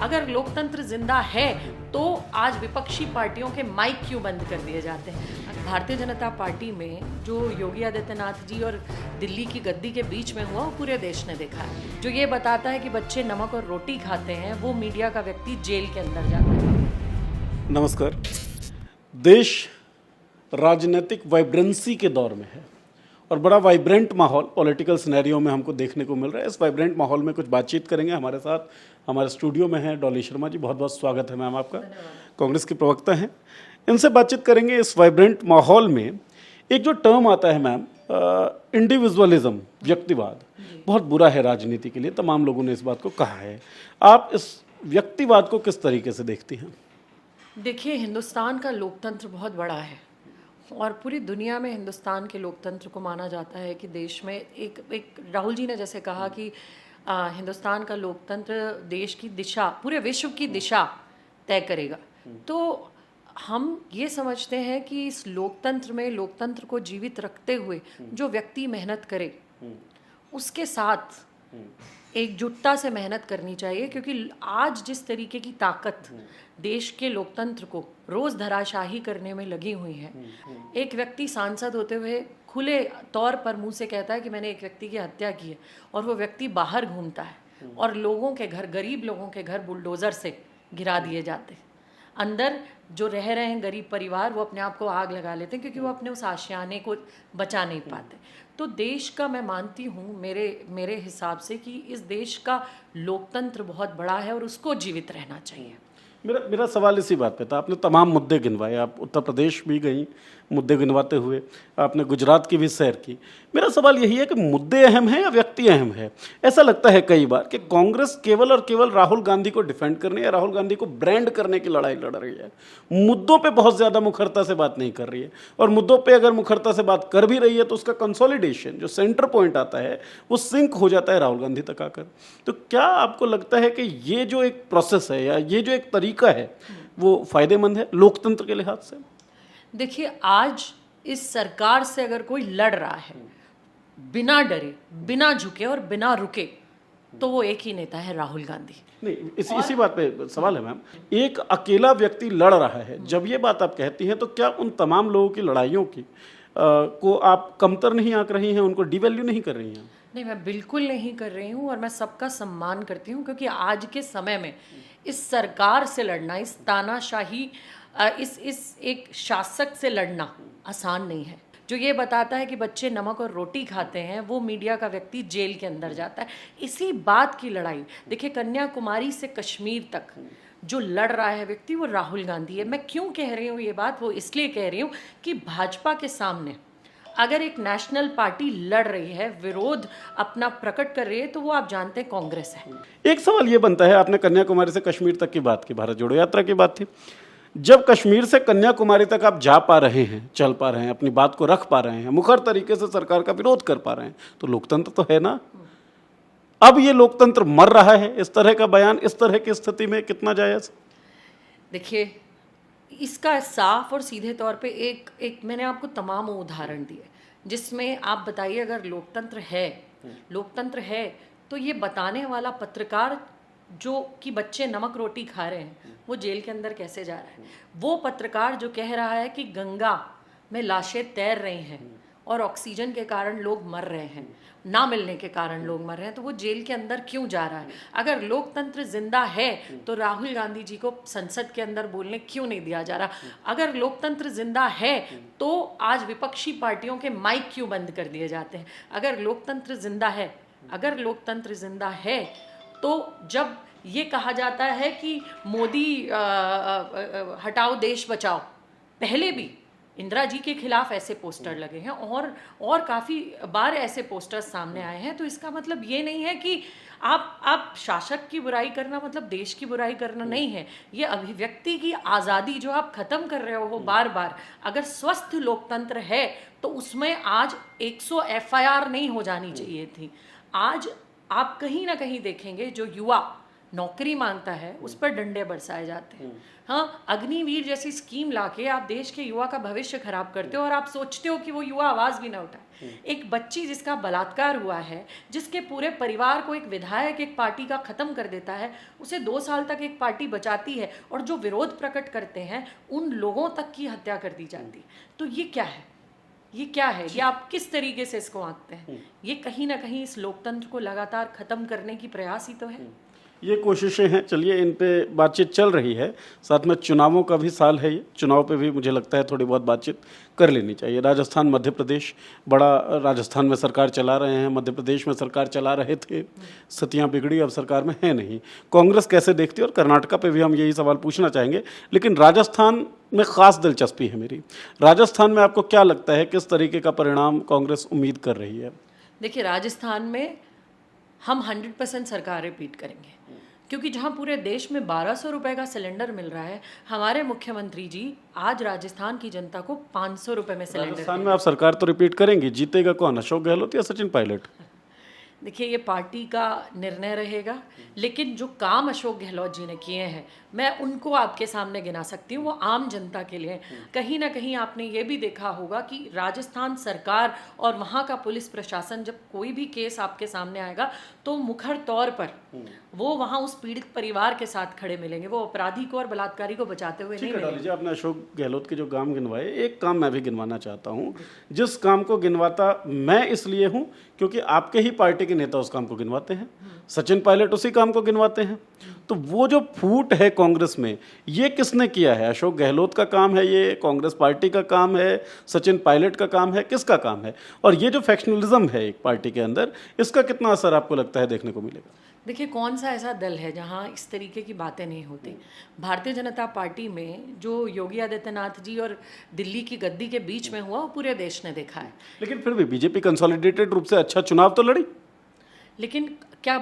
अगर लोकतंत्र जिंदा है तो आज विपक्षी पार्टियों के माइक क्यों बंद कर दिए जाते हैं? भारतीय जनता पार्टी में जो योगी आदित्यनाथ जी और दिल्ली की गद्दी के बीच में हुआ वो पूरे देश ने देखा है। जो ये बताता है कि बच्चे नमक और रोटी खाते हैं, वो मीडिया का व्यक्ति जेल के अंदर जाता है। नमस्कार। देश राजनीतिक वाइब्रेंसी के दौर में है और बड़ा वाइब्रेंट माहौल पॉलिटिकल सिनेरियो में हमको देखने को मिल रहा है। इस वाइब्रेंट माहौल में कुछ बातचीत करेंगे। हमारे साथ हमारे स्टूडियो में हैं डॉली शर्मा जी, बहुत बहुत स्वागत है मैम आपका। कांग्रेस की प्रवक्ता हैं, इनसे बातचीत करेंगे। इस वाइब्रेंट माहौल में एक जो टर्म आता है मैम, इंडिविजुअलिज्म, व्यक्तिवाद, बहुत बुरा है राजनीति के लिए। तमाम लोगों ने इस बात को कहा है। आप इस व्यक्तिवाद को किस तरीके से देखती हैं? देखिए, हिंदुस्तान का लोकतंत्र बहुत बड़ा है और पूरी दुनिया में हिंदुस्तान के लोकतंत्र को माना जाता है कि देश में एक राहुल जी ने जैसे कहा कि हिंदुस्तान का लोकतंत्र देश की दिशा, पूरे विश्व की दिशा तय करेगा। तो हम ये समझते हैं कि इस लोकतंत्र में लोकतंत्र को जीवित रखते हुए जो व्यक्ति मेहनत करे उसके साथ एकजुटता से मेहनत करनी चाहिए, क्योंकि आज जिस तरीके की ताकत देश के लोकतंत्र को रोज धराशाही करने में लगी हुई है। एक व्यक्ति सांसद होते हुए खुले तौर पर मुंह से कहता है कि मैंने एक व्यक्ति की हत्या की है और वो व्यक्ति बाहर घूमता है और लोगों के घर, गरीब लोगों के घर बुलडोजर से गिरा दिए जाते हैं। अंदर जो रह रहे हैं गरीब परिवार, वो अपने आप को आग लगा लेते हैं क्योंकि वो अपने उस आशियाने को बचा नहीं पाते। तो देश का, मैं मानती हूँ मेरे हिसाब से, कि इस देश का लोकतंत्र बहुत बड़ा है और उसको जीवित रहना चाहिए। मेरा सवाल इसी बात पे था। आपने तमाम मुद्दे गिनवाए, आप उत्तर प्रदेश भी गई मुद्दे गिनवाते हुए, आपने गुजरात की भी सैर की। मेरा सवाल यही है कि मुद्दे अहम हैं या व्यक्ति अहम है? ऐसा लगता है कई बार कि कांग्रेस केवल और केवल राहुल गांधी को डिफेंड करने या राहुल गांधी को ब्रांड करने की लड़ाई लड़ रही है। मुद्दों पे बहुत ज़्यादा मुखरता से बात नहीं कर रही है, और मुद्दों पे अगर मुखरता से बात कर भी रही है तो उसका कंसोलिडेशन, जो सेंटर पॉइंट आता है, वो सिंक हो जाता है राहुल गांधी तक आकर। तो क्या आपको लगता है कि ये जो एक प्रोसेस है या ये जो एक तरीका है वो फायदेमंद है लोकतंत्र के लिहाज से? देखिए, आज इस सरकार से अगर कोई लड़ रहा है बिना डरे, बिना झुके और बिना रुके, तो वो एक ही नेता है, राहुल गांधी। नहीं, इसी बात पे सवाल है मैम। एक अकेला व्यक्ति लड़ रहा है, जब ये बात आप कहती हैं तो क्या उन तमाम लोगों की लड़ाइयों की को आप कमतर नहीं आंक रही हैं, उनको डिवैल्यू नहीं कर रही हैं? नहीं, मैं बिल्कुल नहीं कर रही हूँ और मैं सबका सम्मान करती हूँ, क्योंकि आज के समय में इस सरकार से लड़ना, इस तानाशाही, इस एक शासक से लड़ना आसान नहीं है। जो ये बताता है कि बच्चे नमक और रोटी खाते हैं, वो मीडिया का व्यक्ति जेल के अंदर जाता है। इसी बात की लड़ाई, देखिए, कन्याकुमारी से कश्मीर तक जो लड़ रहा है व्यक्ति, वो राहुल गांधी है। मैं क्यों कह रही हूँ ये बात? वो इसलिए कह रही हूँ कि भाजपा के सामने अगर एक नेशनल पार्टी लड़ रही है, विरोध अपना प्रकट कर रही है, तो वो आप जानते हैं कांग्रेस है। एक सवाल ये बनता है, आपने कन्याकुमारी से कश्मीर तक की बात की, भारत जोड़ो यात्रा की बात थी। जब कश्मीर से कन्याकुमारी तक आप जा पा रहे हैं, चल पा रहे हैं, अपनी बात को रख पा रहे हैं, मुखर तरीके से सरकार का विरोध कर पा रहे हैं, तो लोकतंत्र तो है ना। अब ये लोकतंत्र मर रहा है, इस तरह का बयान इस तरह की स्थिति में कितना जायज? देखिए, इसका साफ और सीधे तौर पे एक मैंने आपको तमाम उदाहरण दिए, जिसमें आप बताइए, अगर लोकतंत्र है तो ये बताने वाला पत्रकार जो कि बच्चे नमक रोटी खा रहे हैं, वो जेल के अंदर कैसे जा रहा है? वो पत्रकार जो कह रहा है कि गंगा में लाशें तैर रही हैं और ऑक्सीजन के कारण लोग मर रहे हैं, ना मिलने के कारण लोग मर रहे हैं, तो वो जेल के अंदर क्यों जा रहा है? अगर लोकतंत्र जिंदा है तो राहुल गांधी जी को संसद के अंदर बोलने क्यों नहीं दिया जा रहा? अगर लोकतंत्र जिंदा है तो आज विपक्षी पार्टियों के माइक क्यों बंद कर दिए जाते हैं? अगर लोकतंत्र जिंदा है तो जब ये कहा जाता है कि मोदी हटाओ देश बचाओ, पहले भी इंदिरा जी के खिलाफ ऐसे पोस्टर लगे हैं और काफ़ी बार ऐसे पोस्टर सामने आए हैं। तो इसका मतलब ये नहीं है कि आप शासक की बुराई करना मतलब देश की बुराई करना नहीं है। ये अभिव्यक्ति की आज़ादी जो आप ख़त्म कर रहे हो बार बार, अगर स्वस्थ लोकतंत्र है तो उसमें आज 100 FIR नहीं हो जानी चाहिए थी। आज आप कहीं ना कहीं देखेंगे जो युवा नौकरी मांगता है उस पर डंडे बरसाए जाते हैं। हाँ, अग्निवीर जैसी स्कीम लाके आप देश के युवा का भविष्य खराब करते हो और आप सोचते हो कि वो युवा आवाज भी ना उठाए। एक बच्ची जिसका बलात्कार हुआ है, जिसके पूरे परिवार को एक विधायक एक पार्टी का खत्म कर देता है, उसे 2 साल तक एक पार्टी बचाती है और जो विरोध प्रकट करते हैं उन लोगों तक की हत्या कर दी जाती है। तो ये क्या है? ये क्या है? ये आप किस तरीके से इसको आंकते हैं? ये कहीं ना कहीं इस लोकतंत्र को लगातार खत्म करने की प्रयास ही तो है। ये कोशिशें हैं, चलिए इन पे बातचीत चल रही है। साथ में चुनावों का भी साल है, ये चुनाव पे भी मुझे लगता है थोड़ी बहुत बातचीत कर लेनी चाहिए। राजस्थान, मध्य प्रदेश, बड़ा राजस्थान में सरकार चला रहे हैं, मध्य प्रदेश में सरकार चला रहे थे, स्थितियां बिगड़ी, अब सरकार में है नहीं। कांग्रेस कैसे देखती है? और कर्नाटका पे भी हम यही सवाल पूछना चाहेंगे, लेकिन राजस्थान में खास दिलचस्पी है मेरी। राजस्थान में आपको क्या लगता है, किस तरीके का परिणाम कांग्रेस उम्मीद कर रही है? देखिए, राजस्थान में हम 100% सरकार रिपीट करेंगे, क्योंकि जहां पूरे देश में 1200 रुपए का सिलेंडर मिल रहा है, हमारे मुख्यमंत्री जी आज राजस्थान की जनता को 500 रुपए में सिलेंडर राजस्थान में आप सरकार तो रिपीट करेंगी, जीतेगा कौन, अशोक गहलोत या सचिन पायलट? देखिए, ये पार्टी का निर्णय रहेगा, लेकिन जो काम अशोक गहलोत जी ने किए हैं मैं उनको आपके सामने गिना सकती हूँ, वो आम जनता के लिए। कहीं ना कहीं आपने ये भी देखा होगा कि राजस्थान सरकार और वहाँ का पुलिस प्रशासन, जब कोई भी केस आपके सामने आएगा तो मुखर तौर पर वो वहाँ उस पीड़ित परिवार के साथ खड़े मिलेंगे, वो अपराधी को और बलात्कारी को बचाते हुए नहीं मिलेंगे। लीजिए, आपने अशोक गहलोत के जो काम गिनवाए, एक काम मैं भी गिनवाना चाहता हूँ, जिस काम को गिनवाता मैं इसलिए हूँ क्योंकि आपके ही पार्टी के नेता उस काम को गिनवाते हैं, सचिन पायलट उसी काम को गिनवाते हैं। तो वो जो फूट है कांग्रेस में, ये किसने किया है? अशोक गहलोत का काम है, ये कांग्रेस पार्टी का काम है, सचिन पायलट का काम है, किसका काम है? और ये जो फैक्शनलिज्म है एक पार्टी के अंदर, इसका कितना असर आपको लगता है देखने को मिलेगा? देखिए, कौन सा ऐसा दल है जहां इस तरीके की बातें नहीं होती? भारतीय जनता पार्टी में जो योगी आदित्यनाथ जी और दिल्ली की गद्दी के बीच में हुआ, वो पूरे देश ने देखा है। लेकिन फिर भी बीजेपी कंसोलिडेटेड रूप से अच्छा चुनाव तो लड़ी। लेकिन क्या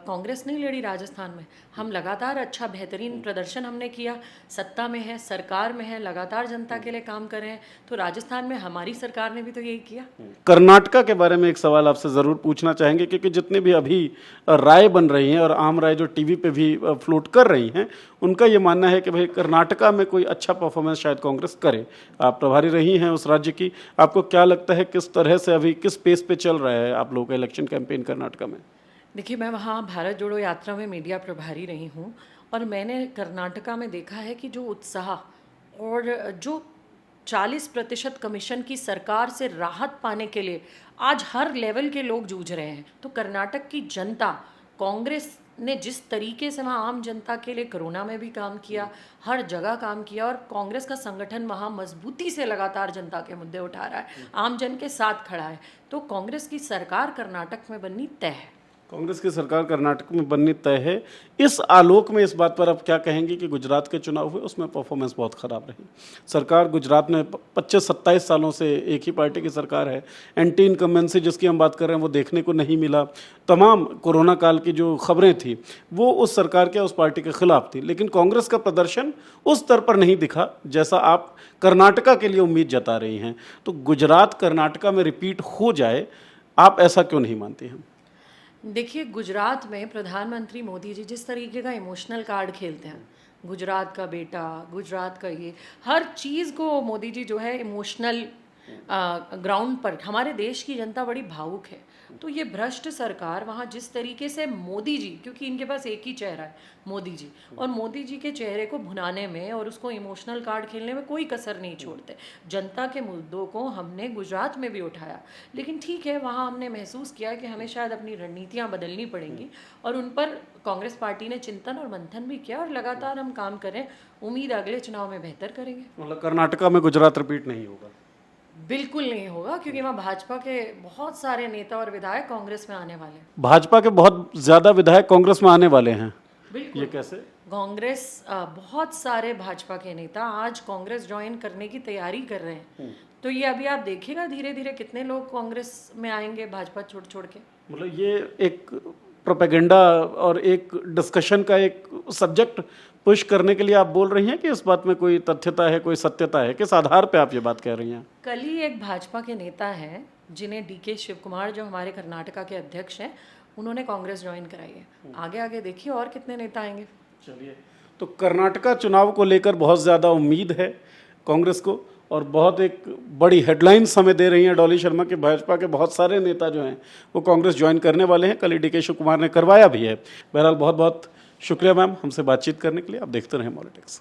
कांग्रेस नहीं लड़ी राजस्थान में? हम लगातार अच्छा बेहतरीन प्रदर्शन हमने किया, सत्ता में है, सरकार में है, लगातार जनता के लिए काम कर रहे हैं। तो राजस्थान में हमारी सरकार ने भी तो यही किया। कर्नाटका के बारे में एक सवाल आपसे ज़रूर पूछना चाहेंगे, क्योंकि जितने भी अभी राय बन रही हैं और आम राय जो टीवी पे भी फ्लोट कर रही हैं, उनका ये मानना है कि भाई कर्नाटका में कोई अच्छा परफॉर्मेंस शायद कांग्रेस करे। आप प्रभारी रही हैं उस राज्य की, आपको क्या लगता है किस तरह से अभी किस पेस पे चल रहा है आप लोगों का इलेक्शन कैंपेन कर्नाटका में? देखिए, मैं वहाँ भारत जोड़ो यात्रा में मीडिया प्रभारी रही हूँ और मैंने कर्नाटका में देखा है कि जो उत्साह और जो 40% कमीशन की सरकार से राहत पाने के लिए आज हर लेवल के लोग जूझ रहे हैं। तो कर्नाटक की जनता, कांग्रेस ने जिस तरीके से वहाँ आम जनता के लिए कोरोना में भी काम किया, हर जगह काम किया, और कांग्रेस का संगठन वहाँ मजबूती से लगातार जनता के मुद्दे उठा रहा है, आम जन के साथ खड़ा है। तो कांग्रेस की सरकार कर्नाटक में बननी तय है। कांग्रेस की सरकार कर्नाटक में बननी तय है। इस आलोक में इस बात पर आप क्या कहेंगे कि गुजरात के चुनाव हुए, उसमें परफॉर्मेंस बहुत खराब रही। सरकार गुजरात में 25-27 सालों से एक ही पार्टी की सरकार है। एंटी इनकम्बेंसी जिसकी हम बात कर रहे हैं वो देखने को नहीं मिला। तमाम कोरोना काल की जो खबरें थी वो उस सरकार के, उस पार्टी के खिलाफ थी। लेकिन कांग्रेस का प्रदर्शन उस स्तर पर नहीं दिखा जैसा आप कर्नाटका के लिए उम्मीद जता रही हैं। तो गुजरात कर्नाटका में रिपीट हो जाए, आप ऐसा क्यों नहीं मानती हैं? देखिए, गुजरात में प्रधानमंत्री मोदी जी जिस तरीके का इमोशनल कार्ड खेलते हैं, गुजरात का बेटा, गुजरात का ये, हर चीज़ को मोदी जी जो है इमोशनल ग्राउंड पर, हमारे देश की जनता बड़ी भावुक है। तो ये भ्रष्ट सरकार वहाँ जिस तरीके से मोदी जी, क्योंकि इनके पास एक ही चेहरा है मोदी जी, और मोदी जी के चेहरे को भुनाने में और उसको इमोशनल कार्ड खेलने में कोई कसर नहीं छोड़ते। जनता के मुद्दों को हमने गुजरात में भी उठाया, लेकिन ठीक है, वहाँ हमने महसूस किया कि हमें शायद अपनी रणनीतियाँ बदलनी पड़ेंगी, और उन पर कांग्रेस पार्टी ने चिंतन और मंथन भी किया, और लगातार हम काम करें। उम्मीद अगले चुनाव में बेहतर करेंगे। मतलब कर्नाटका में गुजरात रिपीट नहीं होगा? बिल्कुल नहीं होगा, क्योंकि वहाँ भाजपा के बहुत सारे नेता और विधायक कांग्रेस में आने वाले हैं। भाजपा के बहुत ज्यादा विधायक कांग्रेस में आने वाले हैं? बिल्कुल। ये कैसे? कांग्रेस, बहुत सारे भाजपा के नेता आज कांग्रेस ज्वाइन करने की तैयारी कर रहे हैं। तो ये अभी आप देखिएगा धीरे धीरे कितने लोग कांग्रेस में आएंगे भाजपा छोड़ छोड़ के। मतलब ये एक प्रोपेगेंडा और एक डिस्कशन का एक सब्जेक्ट पुश करने के लिए आप बोल रही हैं कि इस बात में कोई तथ्यता है, कोई सत्यता है? किस आधार पे आप ये बात कह रही हैं? कल ही एक भाजपा के नेता हैं जिन्हें डीके शिव कुमार, जो हमारे कर्नाटका के अध्यक्ष हैं, उन्होंने कांग्रेस ज्वाइन कराई है। आगे आगे देखिए और कितने नेता आएंगे। चलिए, तो कर्नाटका चुनाव को लेकर बहुत ज़्यादा उम्मीद है कांग्रेस को, और बहुत एक बड़ी हेडलाइंस हमें दे रही हैं डॉली शर्मा कि भाजपा के बहुत सारे नेता जो हैं वो कांग्रेस ज्वाइन करने वाले हैं। कल डी के शिव कुमार ने करवाया भी है। बहरहाल बहुत बहुत शुक्रिया मैम हमसे बातचीत करने के लिए। आप देखते रहें पॉलिटिक्स।